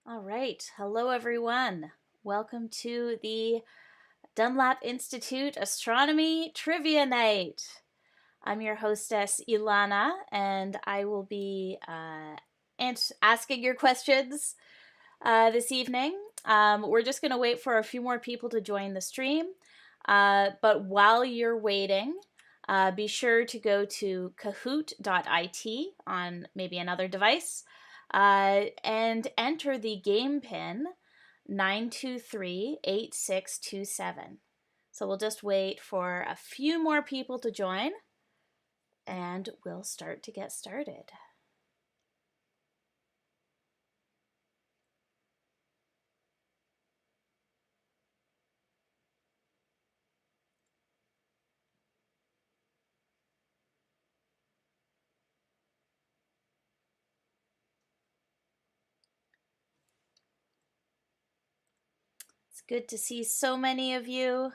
All right. Hello, everyone. Welcome to the Dunlap Institute Astronomy Trivia Night. I'm your hostess, Ilana, and I will be asking your questions this evening. We're just going to wait for a few more people to join the stream. But while you're waiting, be sure to go to kahoot.it on maybe another device and enter the game pin 9238627. So we'll just wait for a few more people to join and we'll start to get started. It's good to see so many of you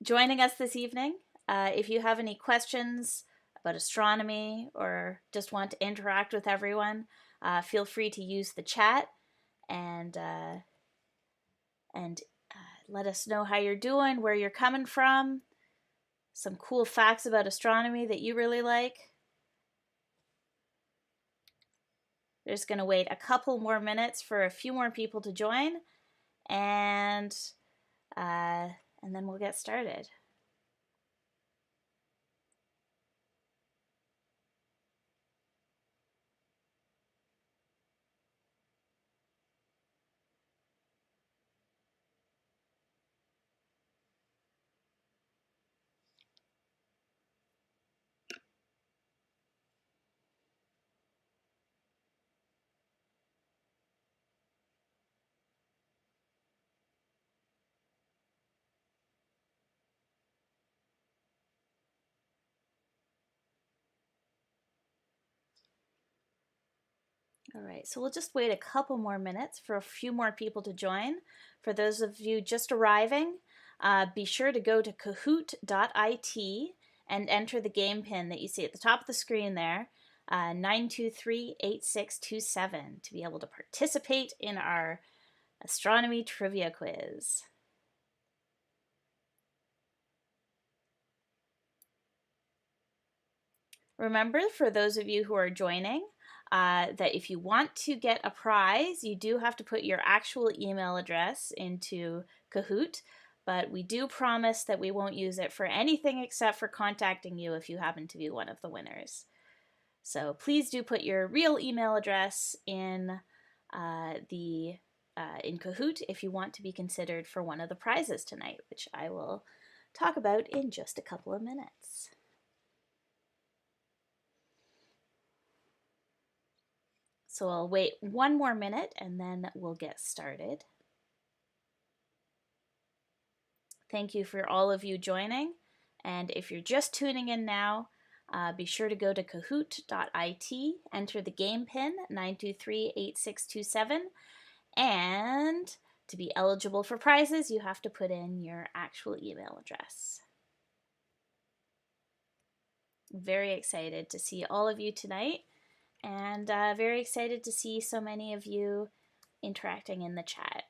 joining us this evening. If you have any questions about astronomy or just want to interact with everyone, feel free to use the chat and let us know how you're doing, where you're coming from, some cool facts about astronomy that you really like. We're just going to wait a couple more minutes for a few more people to join, and then we'll get started. All right, so we'll just wait a couple more minutes for a few more people to join. For those of you just arriving, be sure to go to kahoot.it and enter the game pin that you see at the top of the screen there, 9238627, to be able to participate in our astronomy trivia quiz. Remember, for those of you who are joining, that if you want to get a prize, you do have to put your actual email address into Kahoot, but we do promise that we won't use it for anything except for contacting you if you happen to be one of the winners. So please do put your real email address in in Kahoot if you want to be considered for one of the prizes tonight, which I will talk about in just a couple of minutes. So I'll wait one more minute and then we'll get started. Thank you for all of you joining. And if you're just tuning in now, be sure to go to kahoot.it, enter the game pin 9238627, and to be eligible for prizes, you have to put in your actual email address. Very excited to see all of you tonight, and very excited to see so many of you interacting in the chat.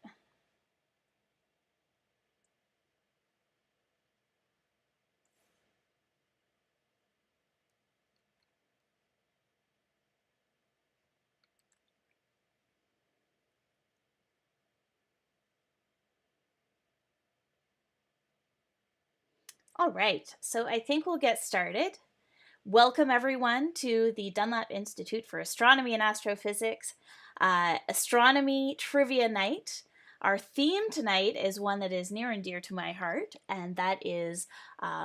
All right, so I think we'll get started. Welcome everyone to the Dunlap Institute for Astronomy and Astrophysics Astronomy Trivia Night. Our theme tonight is one that is near and dear to my heart, and that is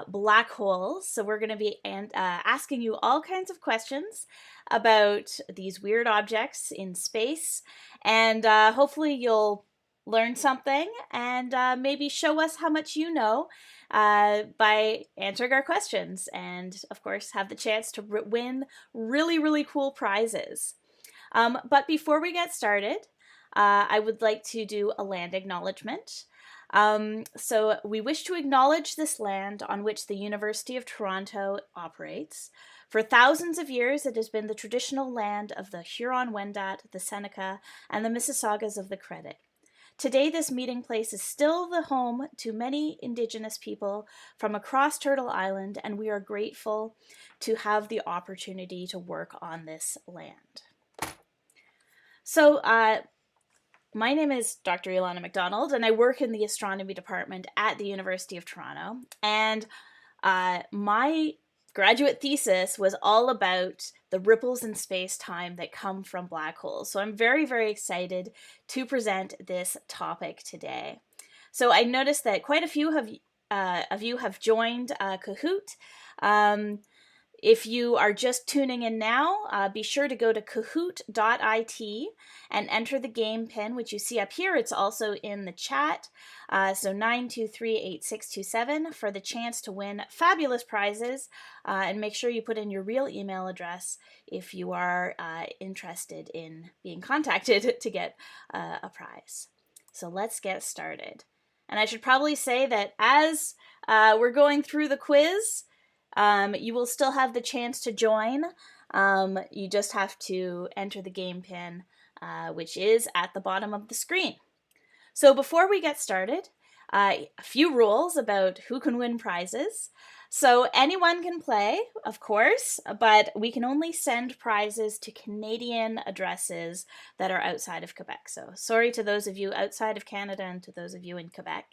black holes. So we're going to be asking you all kinds of questions about these weird objects in space, and hopefully you'll learn something and maybe show us how much you know by answering our questions, and of course have the chance to win really, really cool prizes. But before we get started, I would like to do a land acknowledgement. So we wish to acknowledge this land on which the University of Toronto operates For thousands of years, it has been the traditional land of the Huron-Wendat, the Seneca, and the Mississaugas of the Credit. Today, this meeting place is still the home to many Indigenous people from across Turtle Island, and we are grateful to have the opportunity to work on this land. So, my name is Dr. Ilana McDonald, and I work in the astronomy department at the University of Toronto. And my graduate thesis was all about the ripples in space-time that come from black holes. So I'm very, very excited to present this topic today. So I noticed that quite a few of you have joined Kahoot. If you are just tuning in now, be sure to go to kahoot.it and enter the game pin, which you see up here. It's also in the chat. So 9238627 for the chance to win fabulous prizes. And make sure you put in your real email address if you are interested in being contacted to get a prize. So let's get started. And I should probably say that as we're going through the quiz, you will still have the chance to join. You just have to enter the game pin, which is at the bottom of the screen. So before we get started, a few rules about who can win prizes. So anyone can play, of course, but we can only send prizes to Canadian addresses that are outside of Quebec. So sorry to those of you outside of Canada and to those of you in Quebec.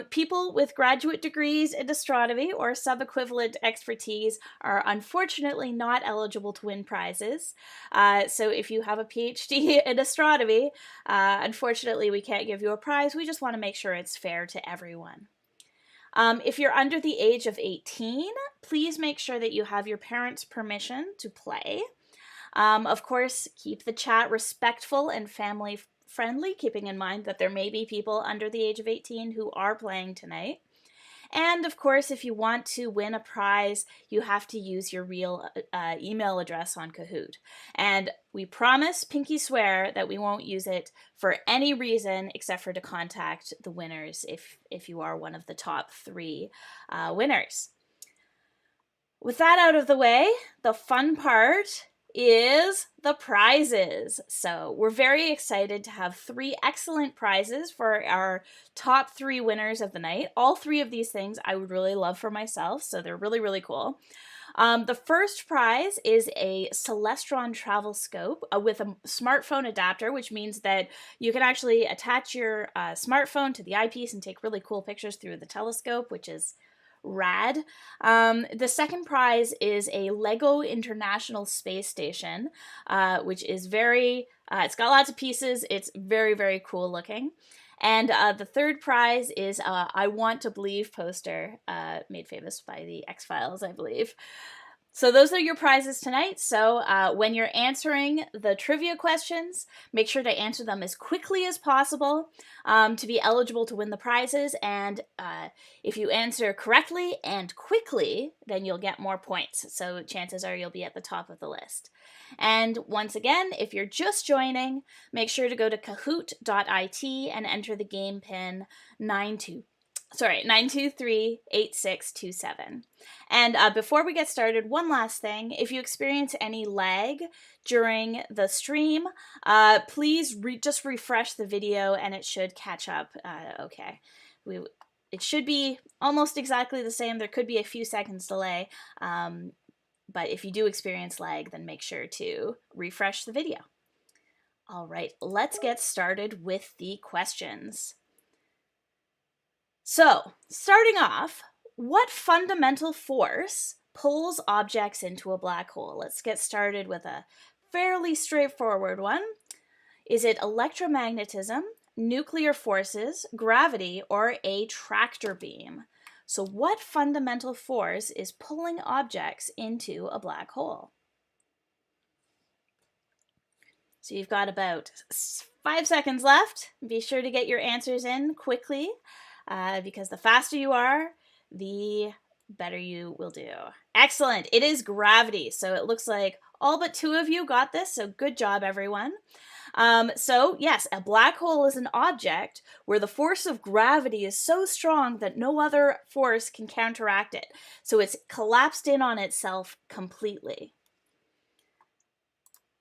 People with graduate degrees in astronomy or sub-equivalent expertise are unfortunately not eligible to win prizes. So if you have a PhD in astronomy, unfortunately we can't give you a prize. We just want to make sure it's fair to everyone. If you're under the age of 18, please make sure that you have your parents' permission to play. Of course, keep the chat respectful and family-friendly, keeping in mind that there may be people under the age of 18 who are playing tonight. And of course, if you want to win a prize, you have to use your real email address on Kahoot. And we promise, pinky swear, that we won't use it for any reason except for to contact the winners if you are one of the top 3 winners. With that out of the way, the fun part is the prizes. So we're very excited to have 3 excellent prizes for our top 3 winners of the night. All 3 of these things I would really love for myself, so they're really, really cool. The first prize is a Celestron travel scope with a smartphone adapter, which means that you can actually attach your smartphone to the eyepiece and take really cool pictures through the telescope, which is rad. The second prize is a Lego International Space Station, which is it's got lots of pieces. It's very, very cool looking. And the third prize is a I Want to Believe poster, made famous by the X-Files, I believe. So those are your prizes tonight. So when you're answering the trivia questions, make sure to answer them as quickly as possible to be eligible to win the prizes. And if you answer correctly and quickly, then you'll get more points. So chances are you'll be at the top of the list. And once again, if you're just joining, make sure to go to kahoot.it and enter the game pin 9238627. And before we get started, one last thing. If you experience any lag during the stream, please just refresh the video and it should catch up okay. It should be almost exactly the same. There could be a few seconds delay, but if you do experience lag, then make sure to refresh the video. All right, let's get started with the questions. So, starting off, what fundamental force pulls objects into a black hole? Let's get started with a fairly straightforward one. Is it electromagnetism, nuclear forces, gravity, or a tractor beam? So what fundamental force is pulling objects into a black hole? So you've got about 5 seconds left. Be sure to get your answers in quickly. Because the faster you are, the better you will do. Excellent. It is gravity. So it looks like all but 2 of you got this, so good job, everyone. So yes, a black hole is an object where the force of gravity is so strong that no other force can counteract it. So it's collapsed in on itself completely.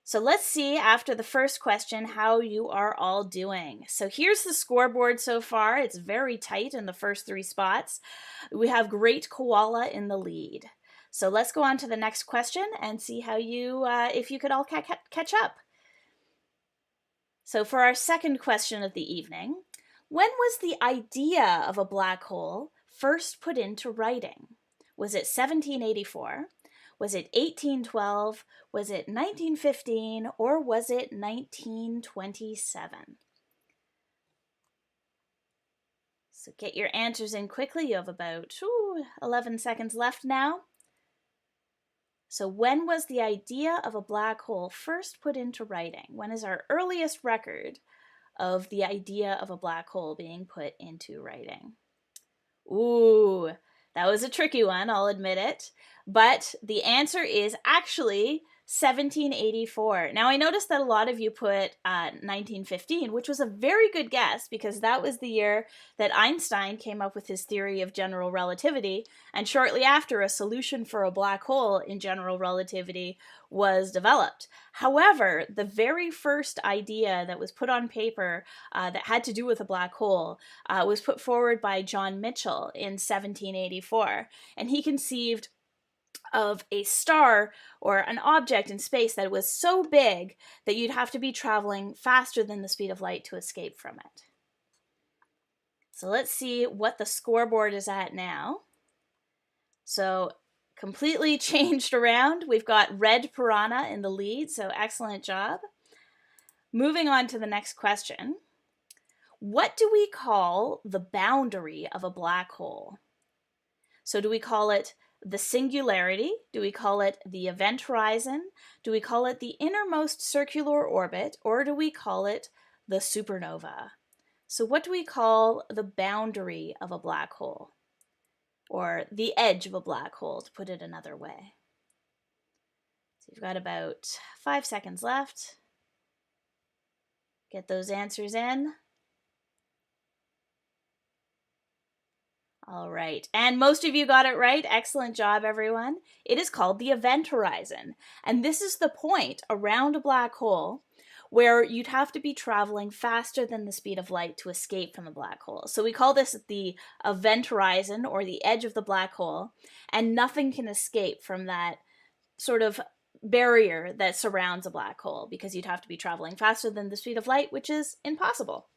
So let's see, after the first question, how you are all doing. So here's the scoreboard so far. It's very tight in the first 3 spots. We have Great Koala in the lead. So let's go on to the next question and see how you, if you could all catch up. So for our second question of the evening, when was the idea of a black hole first put into writing? Was it 1784? Was it 1812? Was it 1915? Or was it 1927? So get your answers in quickly. You have about 11 seconds left now. So when was the idea of a black hole first put into writing? When is our earliest record of the idea of a black hole being put into writing? Ooh, that was a tricky one, I'll admit it. But the answer is actually 1784. Now, I noticed that a lot of you put 1915, which was a very good guess because that was the year that Einstein came up with his theory of general relativity, and shortly after, a solution for a black hole in general relativity was developed. However, the very first idea that was put on paper that had to do with a black hole was put forward by John Michell in 1784, and he conceived of a star or an object in space that was so big that you'd have to be traveling faster than the speed of light to escape from it. So let's see what the scoreboard is at now. So completely changed around. We've got Red Piranha in the lead, so excellent job. Moving on to the next question. What do we call the boundary of a black hole? So do we call it the singularity? Do we call it the event horizon? Do we call it the innermost circular orbit? Or do we call it the supernova? So what do we call the boundary of a black hole? Or the edge of a black hole, to put it another way. So you've got about 5 seconds left. Get those answers in. All right, and most of you got it right. Excellent job, everyone. It is called the event horizon, and this is the point around a black hole where you'd have to be traveling faster than the speed of light to escape from the black hole. So we call this the event horizon, or the edge of the black hole, and nothing can escape from that sort of barrier that surrounds a black hole because you'd have to be traveling faster than the speed of light, which is impossible.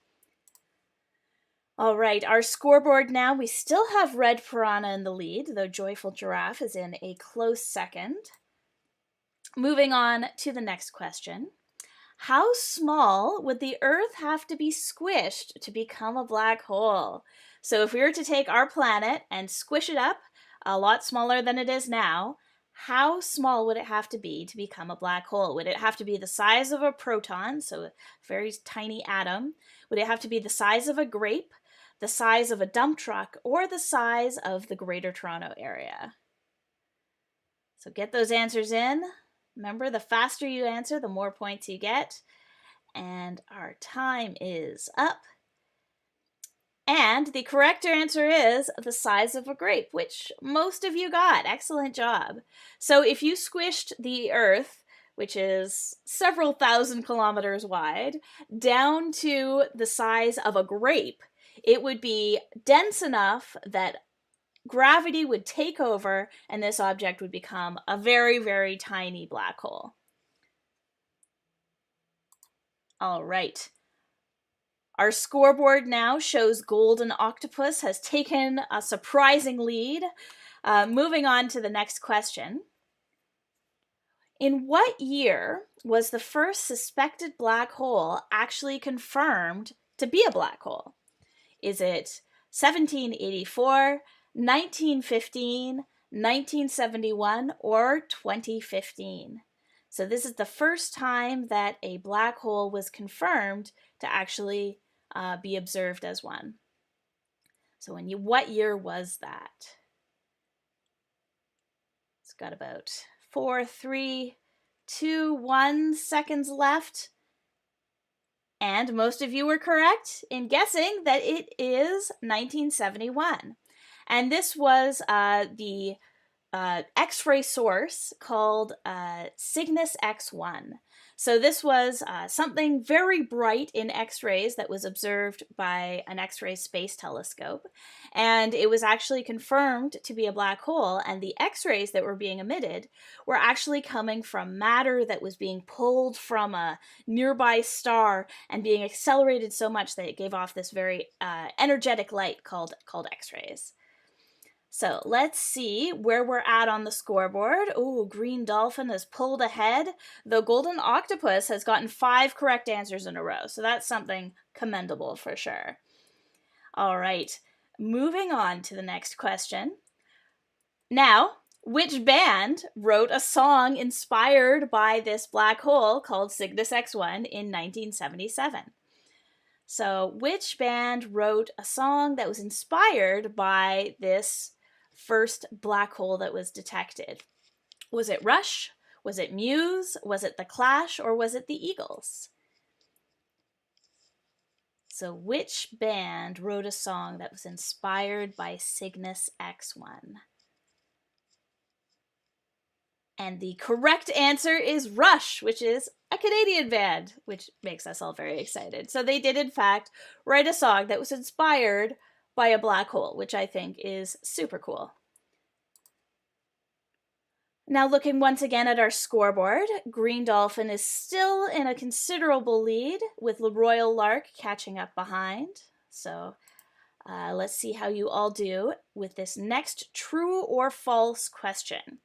All right, our scoreboard now, we still have Red Piranha in the lead, though Joyful Giraffe is in a close second. Moving on to the next question. How small would the Earth have to be squished to become a black hole? So if we were to take our planet and squish it up a lot smaller than it is now, how small would it have to be to become a black hole? Would it have to be the size of a proton, so a very tiny atom? Would it have to be the size of a grape, the size of a dump truck, or the size of the Greater Toronto Area? So get those answers in. Remember, the faster you answer, the more points you get. And our time is up. And the correct answer is the size of a grape, which most of you got. Excellent job. So if you squished the Earth, which is several thousand kilometers wide, down to the size of a grape, it would be dense enough that gravity would take over and this object would become a very, very tiny black hole. All right. Our scoreboard now shows Golden Octopus has taken a surprising lead. Moving on to the next question. In what year was the first suspected black hole actually confirmed to be a black hole? Is it 1784, 1915, 1971, or 2015? So this is the first time that a black hole was confirmed to actually be observed as one. So what year was that? It's got about 4, 3, 2, 1 seconds left. And most of you were correct in guessing that it is 1971. And this was the X-ray source called Cygnus X1. So this was something very bright in X-rays that was observed by an X-ray space telescope. And it was actually confirmed to be a black hole. And the X-rays that were being emitted were actually coming from matter that was being pulled from a nearby star and being accelerated so much that it gave off this very energetic light called X-rays. So let's see where we're at on the scoreboard. Oh, Green Dolphin has pulled ahead. The Golden Octopus has gotten 5 correct answers in a row. So that's something commendable for sure. All right, moving on to the next question. Now, which band wrote a song inspired by this black hole called Cygnus X1 in 1977? So which band wrote a song that was inspired by this first black hole that was detected? Was it Rush? Was it Muse? Was it The Clash? Or was it the Eagles? So which band wrote a song that was inspired by Cygnus X1? And the correct answer is Rush, which is a Canadian band, which makes us all very excited. So they did, in fact, write a song that was inspired by a black hole, which I think is super cool. Now looking once again at our scoreboard, Green Dolphin is still in a considerable lead with the Royal Lark catching up behind. So let's see how you all do with this next true or false question.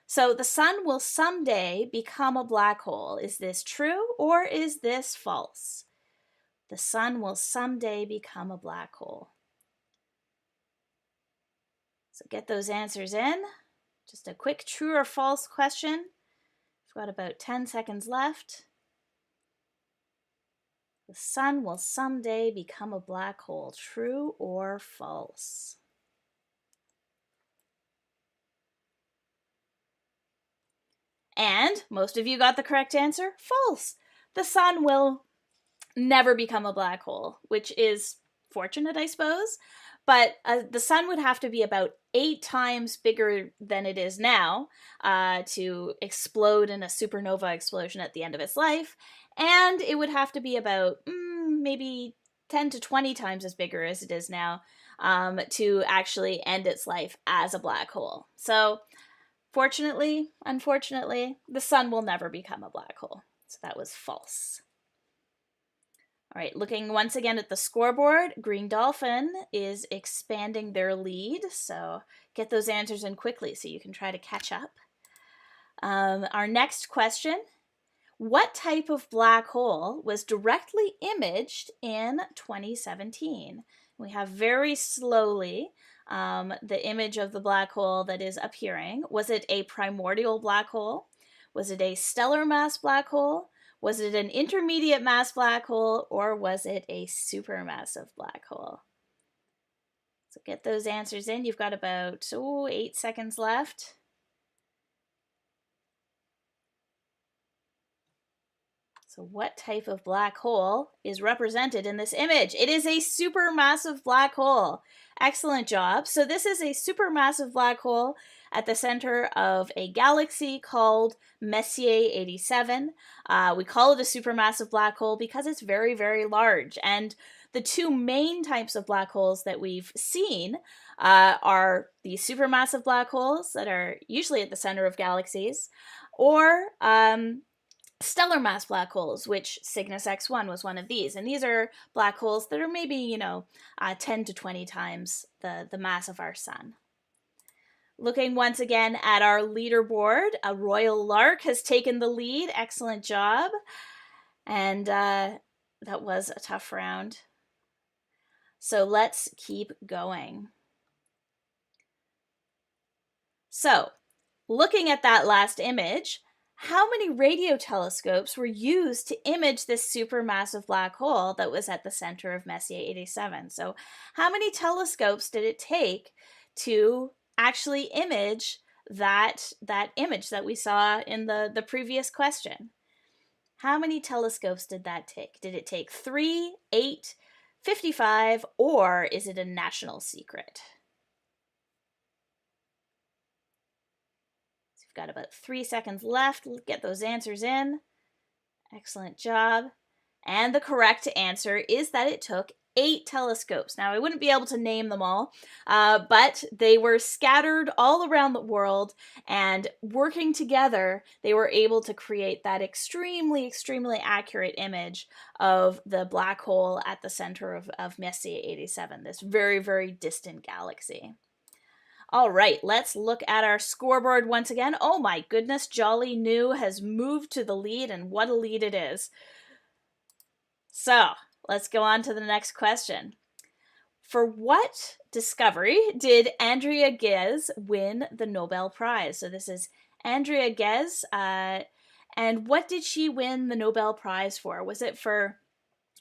So the sun will someday become a black hole. Is this true or is this false? The sun will someday become a black hole. So get those answers in. Just a quick true or false question. We've got about 10 seconds left. The sun will someday become a black hole. True or false? And most of you got the correct answer. False. The sun will never become a black hole, which is fortunate, I suppose. But the sun would have to be about 8 times bigger than it is now to explode in a supernova explosion at the end of its life. And it would have to be about maybe 10 to 20 times as bigger as it is now to actually end its life as a black hole. So fortunately, unfortunately, the sun will never become a black hole. So that was false. All right, looking once again at the scoreboard, Green Dolphin is expanding their lead. So get those answers in quickly so you can try to catch up. Our next question, what type of black hole was directly imaged in 2017? We have very slowly the image of the black hole that is appearing. Was it a primordial black hole? Was it a stellar mass black hole? Was it an intermediate mass black hole? Or was it a supermassive black hole? So get those answers in. You've got about 8 seconds left. So what type of black hole is represented in this image? It is a supermassive black hole. Excellent job. So this is a supermassive black hole at the center of a galaxy called Messier 87. We call it a supermassive black hole because it's very, very large. And the 2 main types of black holes that we've seen are the supermassive black holes that are usually at the center of galaxies, or stellar mass black holes, which Cygnus X1 was one of these. And these are black holes that are maybe, 10 to 20 times the mass of our sun. Looking once again at our leaderboard, a Royal Lark has taken the lead. Excellent job. And that was a tough round. So let's keep going. So, looking at that last image, how many radio telescopes were used to image this supermassive black hole that was at the center of Messier 87? So how many telescopes did it take to actually image that image that we saw in the previous question. How many telescopes did that take? Did it take 3, 8, 55, or is it a national secret? So we've got about 3 seconds left. Get those answers in. Excellent job. And the correct answer is that it took 8 telescopes. Now, I wouldn't be able to name them all, but they were scattered all around the world, and working together, they were able to create that extremely, extremely accurate image of the black hole at the center of Messier 87, this very, very distant galaxy. All right, let's look at our scoreboard once again. Oh my goodness, Jolly New has moved to the lead, and what a lead it is. So, let's go on to the next question. For what discovery did Andrea Ghez win the Nobel Prize? So this is Andrea Ghez, and what did she win the Nobel Prize for? Was it for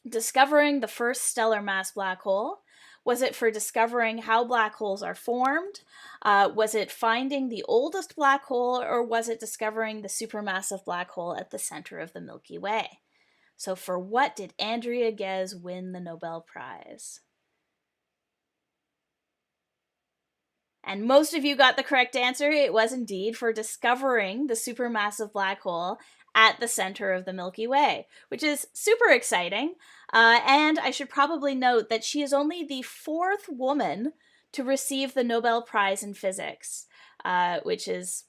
discovering the first stellar mass black hole? Was it for discovering how black holes are formed? Was it finding the oldest black hole, or was it discovering the supermassive black hole at the center of the Milky Way? So for what did Andrea Ghez win the Nobel Prize? And most of you got the correct answer. It was indeed for discovering the supermassive black hole at the center of the Milky Way, which is super exciting. And I should probably note that she is only the 4th woman to receive the Nobel Prize in Physics, which is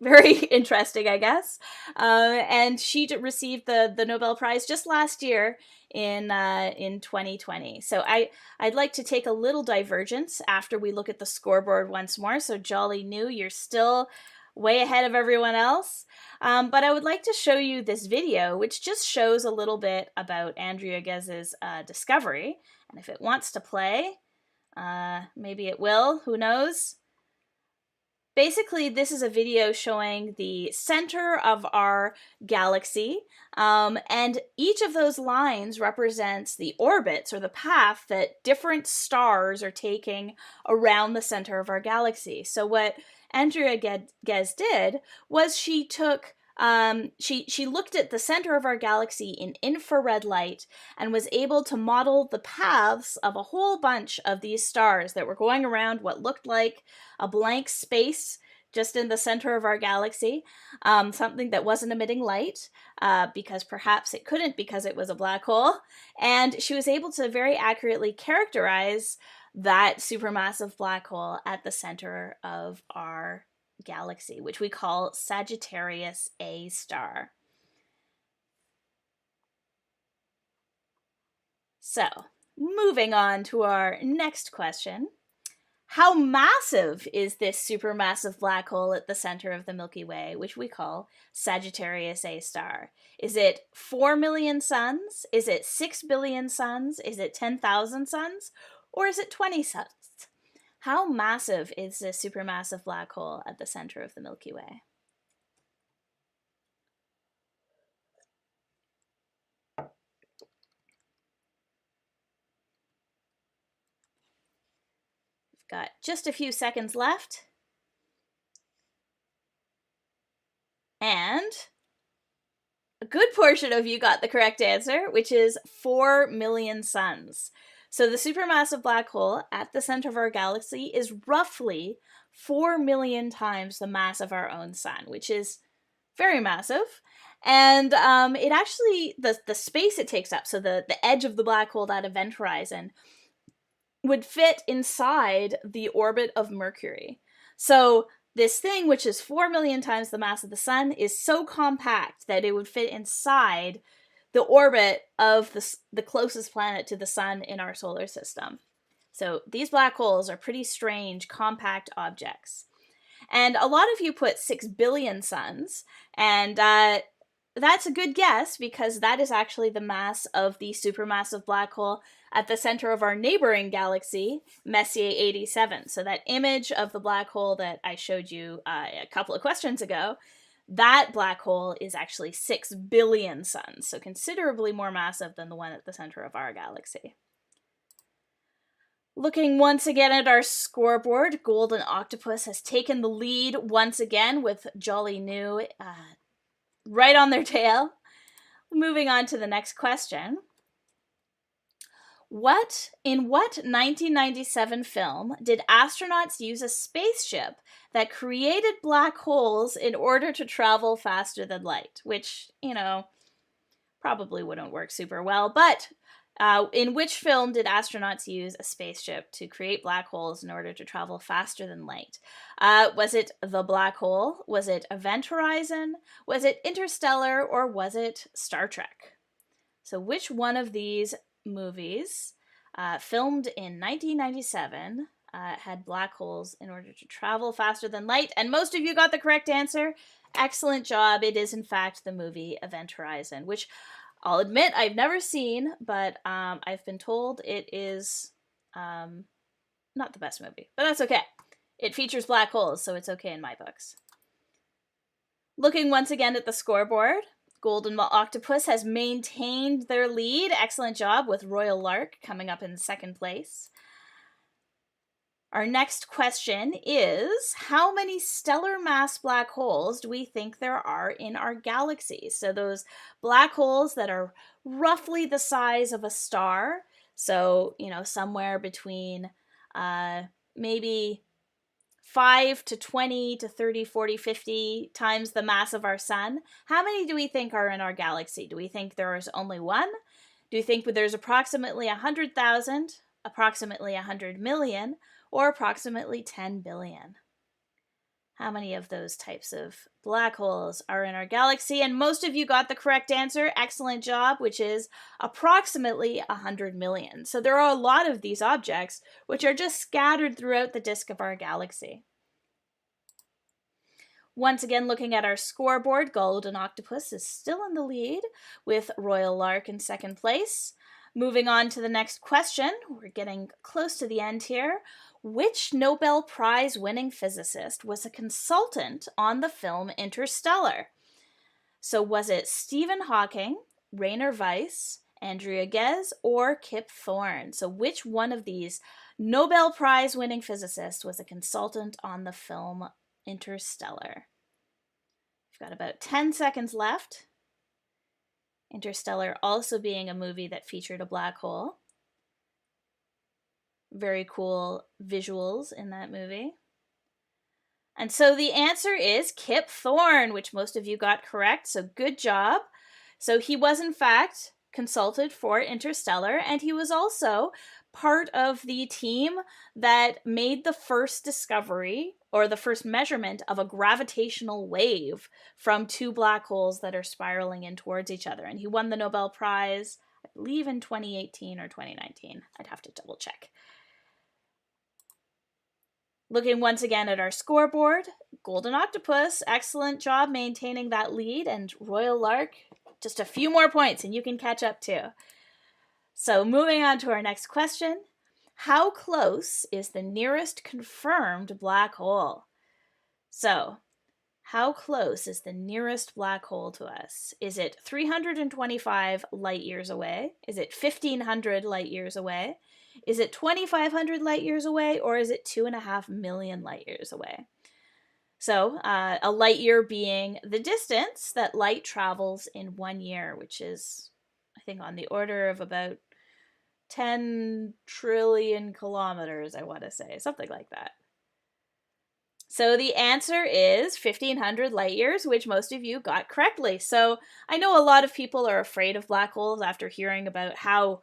very interesting, I guess. And she received the Nobel Prize just last year in 2020. So I'd like to take a little divergence after we look at the scoreboard once more. So Jolly New, you're still way ahead of everyone else. But I would like to show you this video, which just shows a little bit about Andrea Ghez's discovery. And if it wants to play, maybe it will, who knows? Basically, this is a video showing the center of our galaxy, and each of those lines represents the orbits or the path that different stars are taking around the center of our galaxy. So what Andrea Ghez did was she took she looked at the center of our galaxy in infrared light and was able to model the paths of a whole bunch of these stars that were going around what looked like a blank space just in the center of our galaxy, something that wasn't emitting light, because perhaps it couldn't because it was a black hole. And she was able to very accurately characterize that supermassive black hole at the center of our galaxy, which we call Sagittarius A star. So, moving on to our next question. How massive is this supermassive black hole at the center of the Milky Way, which we call Sagittarius A star? Is it 4 million suns? Is it 6 billion suns? Is it 10,000 suns? Or is it 20 suns? How massive is this supermassive black hole at the center of the Milky Way? We've got just a few seconds left. And a good portion of you got the correct answer, which is 4 million suns. So the supermassive black hole at the center of our galaxy is roughly 4 million times the mass of our own sun, which is very massive. And it actually, the space it takes up, so the edge of the black hole, that event horizon, would fit inside the orbit of Mercury. So this thing, which is 4 million times the mass of the sun, is so compact that it would fit inside the orbit of the closest planet to the sun in our solar system. So these black holes are pretty strange, compact objects. And a lot of you put 6 billion suns, and that's a good guess because that is actually the mass of the supermassive black hole at the center of our neighboring galaxy, Messier 87. So that image of the black hole that I showed you a couple of questions ago, that black hole is actually 6 billion suns, so considerably more massive than the one at the center of our galaxy. Looking once again at our scoreboard, Golden Octopus has taken the lead once again with Jolly New right on their tail. Moving on to the next question. In what 1997 film did astronauts use a spaceship that created black holes in order to travel faster than light? Which, probably wouldn't work super well, but in which film did astronauts use a spaceship to create black holes in order to travel faster than light? Was it The Black Hole? Was it Event Horizon? Was it Interstellar? Or was it Star Trek? So which one of these movies, filmed in 1997, had black holes in order to travel faster than light? And most of you got the correct answer. Excellent job. It is, in fact, the movie Event Horizon, which I'll admit I've never seen, but I've been told it is not the best movie. But that's okay. It features black holes, so it's okay in my books. Looking once again at the scoreboard, Golden Octopus has maintained their lead. Excellent job, with Royal Lark coming up in second place. Our next question is, how many stellar mass black holes do we think there are in our galaxy? So those black holes that are roughly the size of a star. So, somewhere between maybe 5 to 20 to 30, 40, 50 times the mass of our sun. How many do we think are in our galaxy? Do we think there is only one? Do you think there's approximately 100,000, approximately 100 million, or approximately 10 billion? How many of those types of black holes are in our galaxy? And most of you got the correct answer. Excellent job, which is approximately 100 million. So there are a lot of these objects which are just scattered throughout the disk of our galaxy. Once again, looking at our scoreboard, Golden Octopus is still in the lead with Royal Lark in second place. Moving on to the next question, we're getting close to the end here. Which Nobel Prize winning physicist was a consultant on the film Interstellar? So was it Stephen Hawking, Rainer Weiss, Andrea Ghez, or Kip Thorne? So which one of these Nobel Prize winning physicists was a consultant on the film Interstellar? We've got about 10 seconds left. Interstellar also being a movie that featured a black hole. Very cool visuals in that movie. And so the answer is Kip Thorne, which most of you got correct, so good job. So he was, in fact, consulted for Interstellar, and he was also part of the team that made the first discovery, or the first measurement, of a gravitational wave from two black holes that are spiraling in towards each other. And he won the Nobel Prize, I believe, in 2018 or 2019. I'd have to double check. Looking once again at our scoreboard, Golden Octopus, excellent job maintaining that lead, and Royal Lark, just a few more points and you can catch up too. So moving on to our next question, how close is the nearest confirmed black hole? So, how close is the nearest black hole to us? Is it 325 light years away? Is it 1,500 light years away? Is it 2,500 light years away, or is it 2.5 million light years away? So a light year being the distance that light travels in 1 year, which is, I think, on the order of about 10 trillion kilometers, I want to say, something like that. So the answer is 1,500 light years, which most of you got correctly. So I know a lot of people are afraid of black holes after hearing about how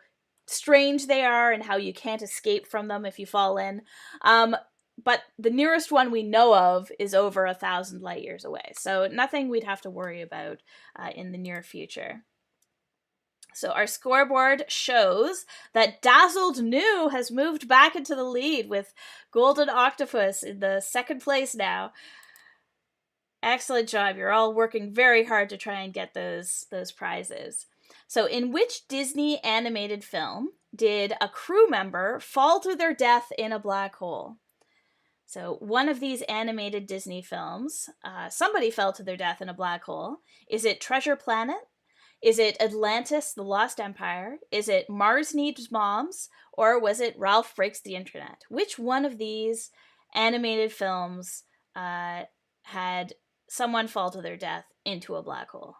strange they are and how you can't escape from them if you fall in. But the nearest one we know of is over 1,000 light years away. So nothing we'd have to worry about in the near future. So our scoreboard shows that Dazzled New has moved back into the lead with Golden Octopus in the second place now. Excellent job. You're all working very hard to try and get those prizes. So in which Disney animated film did a crew member fall to their death in a black hole? So one of these animated Disney films, somebody fell to their death in a black hole. Is it Treasure Planet? Is it Atlantis, the Lost Empire? Is it Mars Needs Moms? Or was it Ralph Breaks the Internet? Which one of these animated films had someone fall to their death into a black hole?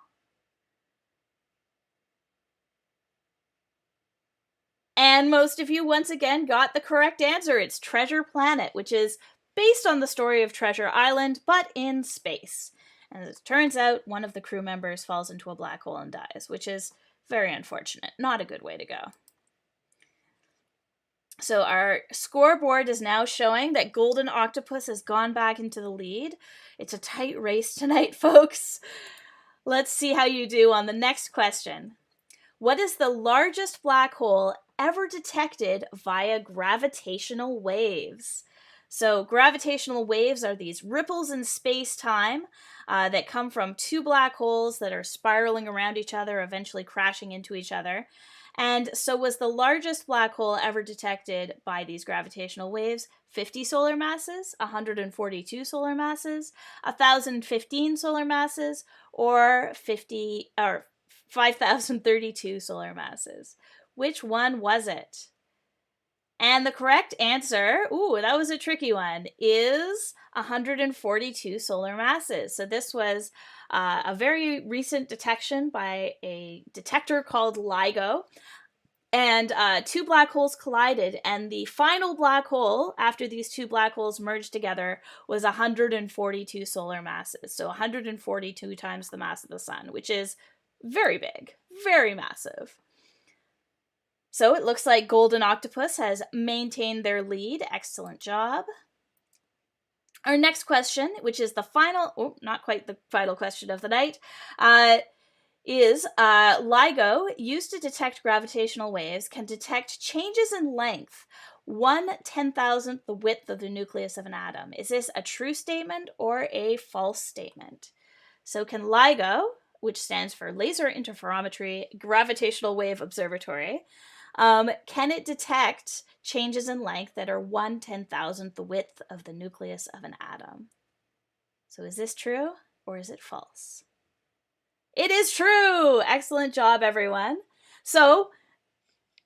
And most of you, once again, got the correct answer. It's Treasure Planet, which is based on the story of Treasure Island, but in space. And as it turns out, one of the crew members falls into a black hole and dies, which is very unfortunate. Not a good way to go. So our scoreboard is now showing that Golden Octopus has gone back into the lead. It's a tight race tonight, folks. Let's see how you do on the next question. What is the largest black hole ever detected via gravitational waves? So gravitational waves are these ripples in space-time that come from two black holes that are spiraling around each other, eventually crashing into each other. And so was the largest black hole ever detected by these gravitational waves 50 solar masses, 142 solar masses, 1,015 solar masses, or 5,032 solar masses? Which one was it? And the correct answer, ooh, that was a tricky one, is 142 solar masses. So this was a very recent detection by a detector called LIGO. And two black holes collided, and the final black hole, after these two black holes merged together, was 142 solar masses. So 142 times the mass of the sun, which is very big, very massive. So it looks like Golden Octopus has maintained their lead. Excellent job. Our next question, which is the final, not quite the final question of the night, is LIGO, used to detect gravitational waves, can detect changes in length 1/10,000th the width of the nucleus of an atom. Is this a true statement or a false statement? So can LIGO, which stands for Laser Interferometry Gravitational Wave Observatory, can it detect changes in length that are 1/10,000th the width of the nucleus of an atom? So is this true or is it false? It is true! Excellent job, everyone. So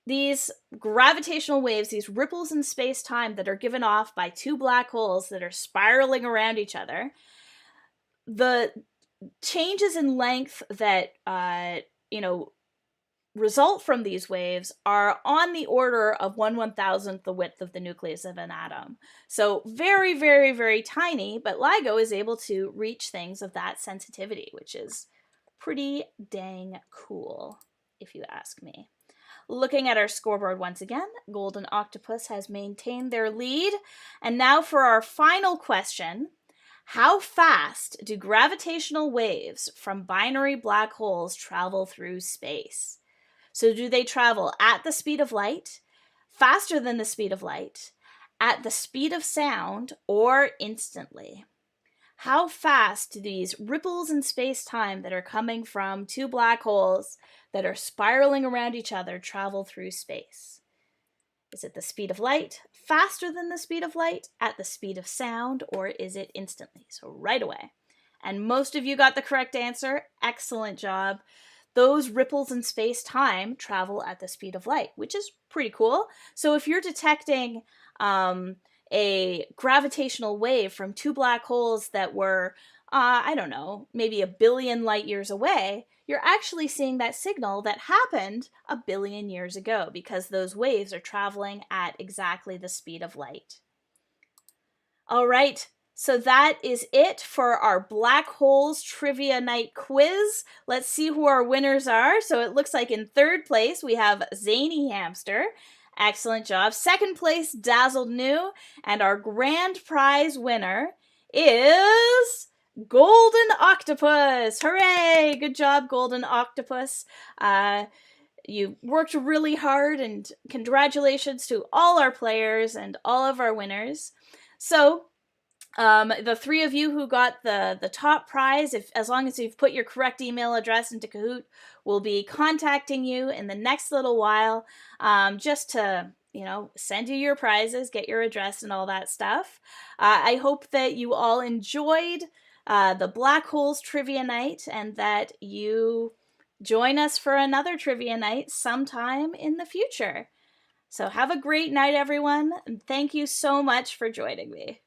these gravitational waves, these ripples in space-time that are given off by two black holes that are spiraling around each other, the changes in length that, result from these waves are on the order of 1/1000th the width of the nucleus of an atom. So very, very, very tiny, but LIGO is able to reach things of that sensitivity, which is pretty dang cool, if you ask me. Looking at our scoreboard once again, Golden Octopus has maintained their lead. And now for our final question. How fast do gravitational waves from binary black holes travel through space? So do they travel at the speed of light, faster than the speed of light, at the speed of sound, or instantly? How fast do these ripples in space-time that are coming from two black holes that are spiraling around each other travel through space? Is it the speed of light, faster than the speed of light, at the speed of sound, or is it instantly? So right away. And most of you got the correct answer. Excellent job. Those ripples in space-time travel at the speed of light, which is pretty cool. So if you're detecting a gravitational wave from two black holes that were, I don't know, maybe 1 billion light years away, you're actually seeing that signal that happened 1 billion years ago because those waves are traveling at exactly the speed of light. All right, so that is it for our Black Holes Trivia Night quiz. Let's see who our winners are. So it looks like in third place we have Zany Hamster. Excellent job. Second place, Dazzled New. And our grand prize winner is Golden Octopus. Hooray! Good job, Golden Octopus. You worked really hard, and congratulations to all our players and all of our winners. So, the three of you who got the top prize, as long as you've put your correct email address into Kahoot, will be contacting you in the next little while, just to, send you your prizes, get your address and all that stuff. I hope that you all enjoyed the Black Holes Trivia Night and that you join us for another trivia night sometime in the future. So have a great night, everyone, and thank you so much for joining me.